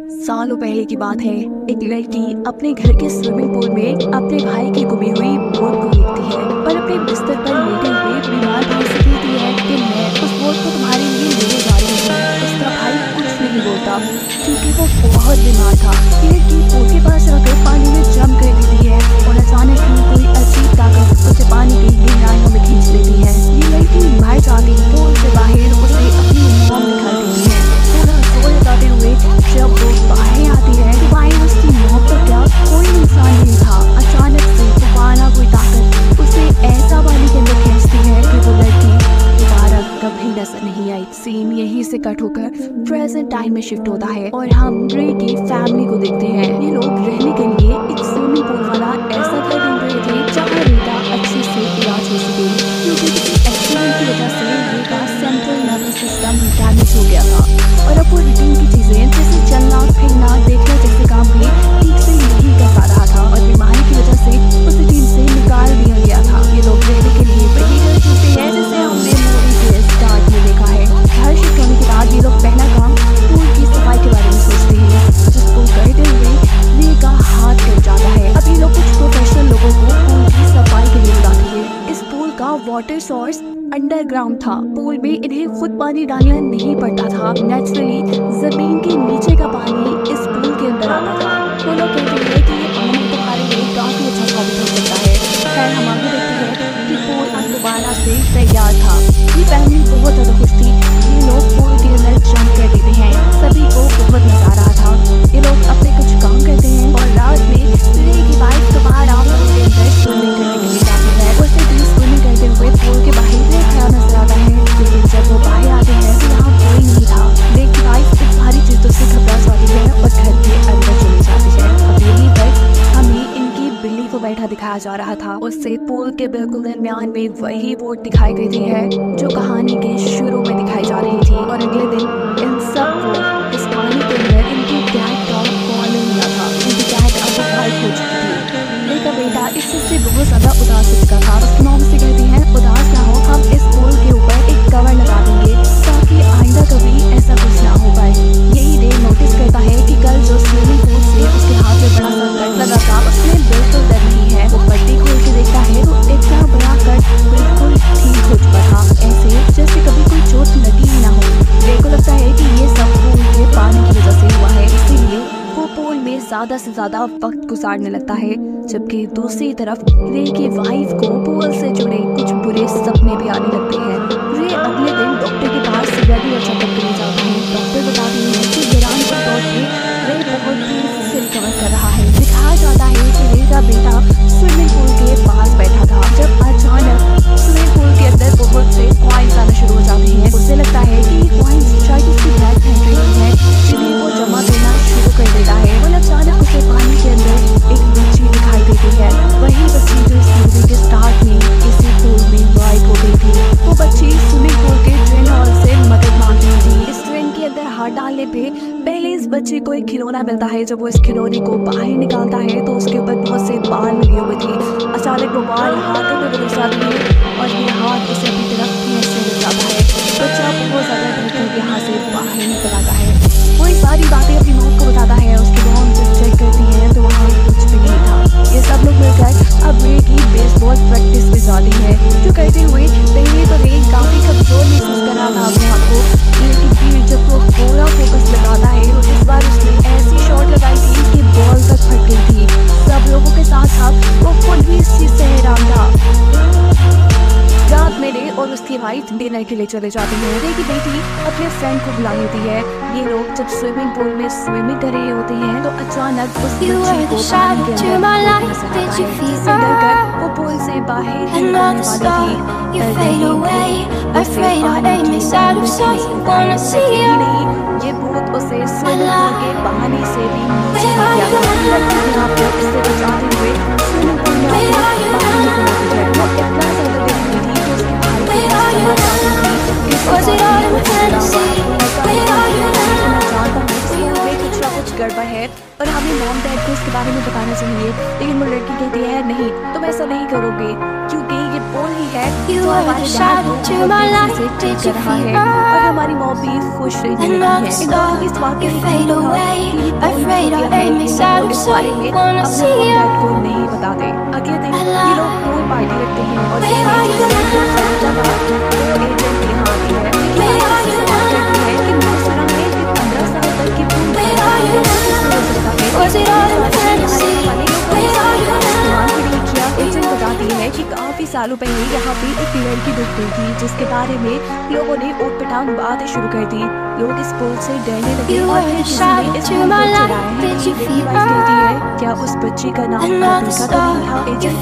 सालों पहले की बात है। एक लड़की अपने घर के स्विमिंग पूल में अपने भाई की गुमी हुई बोट को देखती है और अपने बिस्तर पर लेटे हुए बीमार भाई से कहती है कि मैं उस बोट को तुम्हारे लिए लेने जा रही हूँ। उसका भाई कुछ नहीं बोलता क्योंकि वो बहुत बीमार था। ये लड़की पूल के पास आकर पानी में जंप कर देती है और अचानक ही कोई अजीब ताकत उसे पानी की गहराइयों में खींच लेती है। ये लड़की मर जाती पूल से बाहर उसे अपनी मौत दिखा देती है। पूरा जोर लगाते हुए जब वो बाहर आती है तो बाहर उसकी मौत तो क्या कोई इंसान नहीं था। अचानक से तूफाना कोई ताकत उसे ऐसा पानी के अंदर खींचती है कि वो लड़की दोबारा कभी नजर नहीं आई। सीन यहीं से कट होकर प्रेजेंट टाइम में शिफ्ट होता है और हम रे की फैमिली को देखते हैं। ये लोग रहने के लिए एक स्विमिंग पूल वाला ऐसा घर ढूंढ रहे थे जहाँ रे का अच्छे से इलाज हो सके, क्योंकि किसी एक्सीडेंट की वजह से रे का सेंट्रल नर्वस सिस्टम डैमेज हो गया था और अब वो रूटीन की चीजें जैसे चलना फिरना देखना जैसे काम भी ठीक से नहीं कर पा रहा था और बीमारी की वजह से उसे टीम से निकाल दिया गया था। ये लोग रहने के लिए वही घर चुनते हैं जैसे हमने मूवी के स्टार्ट में देखा है। घर शिफ्ट होने के बाद ये लोग पहला काम पूल की सफाई के बारे में सोचते हैं, जिसको करते हुए रे का हाथ कट जाता है। अब ये लोग कुछ प्रोफेशनल लोगों को पूल की सफाई के लिए बुलाते हैं। इस पूल का वाटर सोर्स अंडरग्राउंड था। पूल में इन्हें खुद पानी डालना नहीं पड़ता था। नेचुरली जमीन के नीचे का पानी इस पूल के अंदर आता था। वो लोग कहते हैं कि ये पानी तुम्हारे लिए काफी अच्छा साबित हो सकता है। खैर हम आगे देखते हैं कि पूल अब दोबारा से तैयार था। ये फैमिली बहुत ज्यादा खुश थी। ये लोग पूल के अंदर जंप कर देते हैं। सभी को बहुत मजा आ रहा था। ये लोग अपने कुछ काम करते हैं और रात में रे की वाइफ दोबारा पूल के अंदर स्विमिंग करने के लिए जाती है। उसे भी स्विमिंग करते हुए पूल के बाहर खड़ा नजर आता है, लेकिन जब वो बाहर आते हैं तो यहाँ कोई नहीं था। रे की वाइफ इन सारी चीजों से घबरा जाती है और घर के अंदर चली जाती है। अब यहीं पर हमें इनकी बिल्ली को बैठा दिखाया जा रहा था। उससे पूल के बिल्कुल दरमियान में वही बोट दिखाई देती है जो कहानी के शुरू में दिखाई जा रही थी। और अगले दिन इन सबको इस पानी के अंदर इनकी कैट का कॉल मिला था। इनकी कैट अब गायब हो चुकी थी। रे का बेटा इस चीज से बहुत ज्यादा उदास हो चुका था। उसकी मॉम से कहती है उदास ना हो, हम इस पूल के ऊपर एक कवर लगा देंगे ताकि आइंदा कभी ऐसा कुछ ना हो पाए। यही रे नोटिस करता है कि कल जो स्विमिंग पूल से उसके हाथ में बड़ा सा कट लगा था उसमें बिल्कुल दर्द नहीं है। वो पट्टी खोल के देखता है तो इतना बड़ा कट बिल्कुल ठीक हो चुका था, ऐसे जैसे कभी कोई चोट लगी ही ना हो। रे को लगता है कि ये सब पूल के पानी की वजह से हुआ है, इसीलिए वो पूल में ज्यादा से ज्यादा वक्त गुजारने लगता है। जबकि दूसरी तरफ रे की वाइफ को पूल से जुड़े कुछ बुरे सपने भी आने लगते हैं। रे अगले दिन डॉक्टर के पास रेगुलर चेकअप के लिए जाता है। डॉक्टर बताते हैं कि ईरान के तौर पे रे बहुत तेजी से रिकवर कर रहा है। दिखाया जाता है कि रे का बेटा स्विमिंग पूल के पास बैठा था जब अचानक स्विमिंग पूल के अंदर बहुत से कॉइन्स आना शुरू हो जाते हैं। उसे लगता है कि कॉइन्स शायद उसकी ब्लैक हैंडराइटिंग है जिन्हें वो जमा करना शुरू कर देता है। और अचानक उसे पानी के अंदर एक बच्ची दिखाई देती है, वही बच्ची जो इस मूवी के स्टार्ट में इसी पूल में गायब हो गई थी। वो बच्ची स्विमिंग पूल के ड्रेन हॉल से मदद मांग रही थी। इस ड्रेन के अंदर हाथ डालने पे पहले इस बच्चे को एक खिलौना मिलता है। जब वो इस खिलौने को बाहर निकालता है तो उसके ऊपर बहुत से बाल लगे हुए थे। अचानक वो बाल हाथों में बदल जाते हैं और ये हाथ उसे अपनी तरफ खींचने लग जाता है। बच्चा बहुत ज्यादा डर कर यहाँ से बाहर निकल आता है। वो ये सारी बातें अपनी मॉम को बताता है। उसकी मॉम जब चेक करती है तो वहाँ कुछ भी नहीं था। ये सब लोग मिलकर अब रे की बेसबॉल प्रैक्टिस में जाती है। जो करते हुए पहले तो रे काफी कमजोर महसूस कर रहा था अपने आप को, लेकिन फिर जब वो पूरा फोकस लगाता है तो इस बार उसने ऐसी शॉट लगाई थी कि बॉल तक फट गई थी। सब लोगों के साथ साथ वो खुद भी इस चीज से हैरान था। रात में रे और उसकी वाइफ डिनर के लिए चले जाते हैं। रे की बेटी अपने फ्रेंड को बुला लेती है। ये लोग जब स्विमिंग पूल में स्विमिंग कर रहे होते हैं तो अचानक उस बच्ची को पानी के अंदर नजर आता है। जिससे डरकर वो पूल से बाहर निकलने वाली थी। ये भूत उसे स्विमिंग पूल के बहाने से भी नीचे ले गया था। उससे बचाते हुए स्विमिंग पूल में बाहर निकलती है। वो इतना ज्यादा देखती थी कि उसके भाई को जमा जाती थी। कुछ गड़बड़ है और हमें मॉम डैड को इसके बारे में बताना चाहिए, लेकिन वो लड़की कहती है नहीं तुम ऐसा नहीं करोगे क्योंकि ये बोल ही है जो हमारे डैड को से ठीक कर रहा है और हमारी मॉम भी खुश रहने लगी है। इन दोनों की इस वाकये में लोग इस बारे में अपने होम डैड को नहीं बताते। अगले दिन ये लोग पूल पार्टी रखते हैं और फिर एजेंट को समझा था वो एजेंट यहाँ आती है, लेकिन आगे से सवाल करती है कि मैंने सुना है कि 15 साल तक की पूल एजेंट बताती है कि काफी सालों पहले यहाँ पे एक लड़की दिख गई थी जिसके बारे में लोगों ने ऊट पटांग बातें शुरू कर दी। लोग इस पुल से डरने लगे और फिर किसी ने इस पुल को चलाया है। क्या उस बच्ची का नाम राधिका तो नहीं था? एजेंट